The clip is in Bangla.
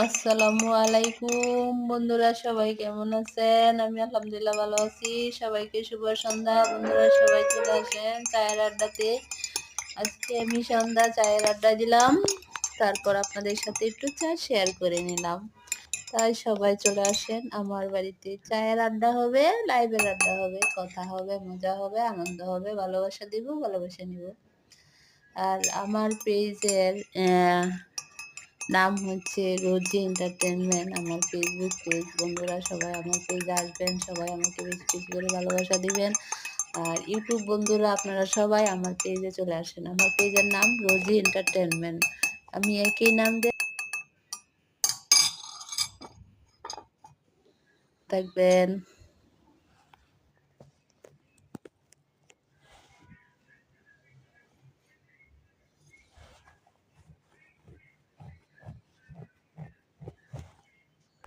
আসসালামু আলাইকুম বন্ধুরা, সবাই কেমন আছেন? আমি আলহামদুলিল্লাহ ভালো আছি। সবাইকে শুভ সন্ধ্যা। বন্ধুরা সবাই চলে আসেন চায়ের আড্ডাতে। আজকে আমি সন্ধ্যা চায়ের আড্ডা দিলাম। তারপর আপনাদের সাথে একটু চা শেয়ার করে নিলাম। তাই সবাই চলে আসেন আমার বাড়িতে। চায়ের আড্ডা হবে, লাইভের আড্ডা হবে, কথা হবে, মজা হবে, আনন্দ হবে, ভালোবাসা দিব, ভালোবাসা নিব। আর আমার পেজের নাম হচ্ছে রোজি এন্টারটেনমেন্ট, আমার ফেসবুক পেজ। বন্ধুরা সবাই আমার পেজে আসবেন, সবাই আমাকে বেশি বেশি করে ভালোবাসা দিবেন। আর ইউটিউব বন্ধুরা আপনারা সবাই আমার পেজে চলে আসেন। আমার পেজের নাম রোজি এন্টারটেনমেন্ট। আমি একই নাম দিয়ে থাকবেন।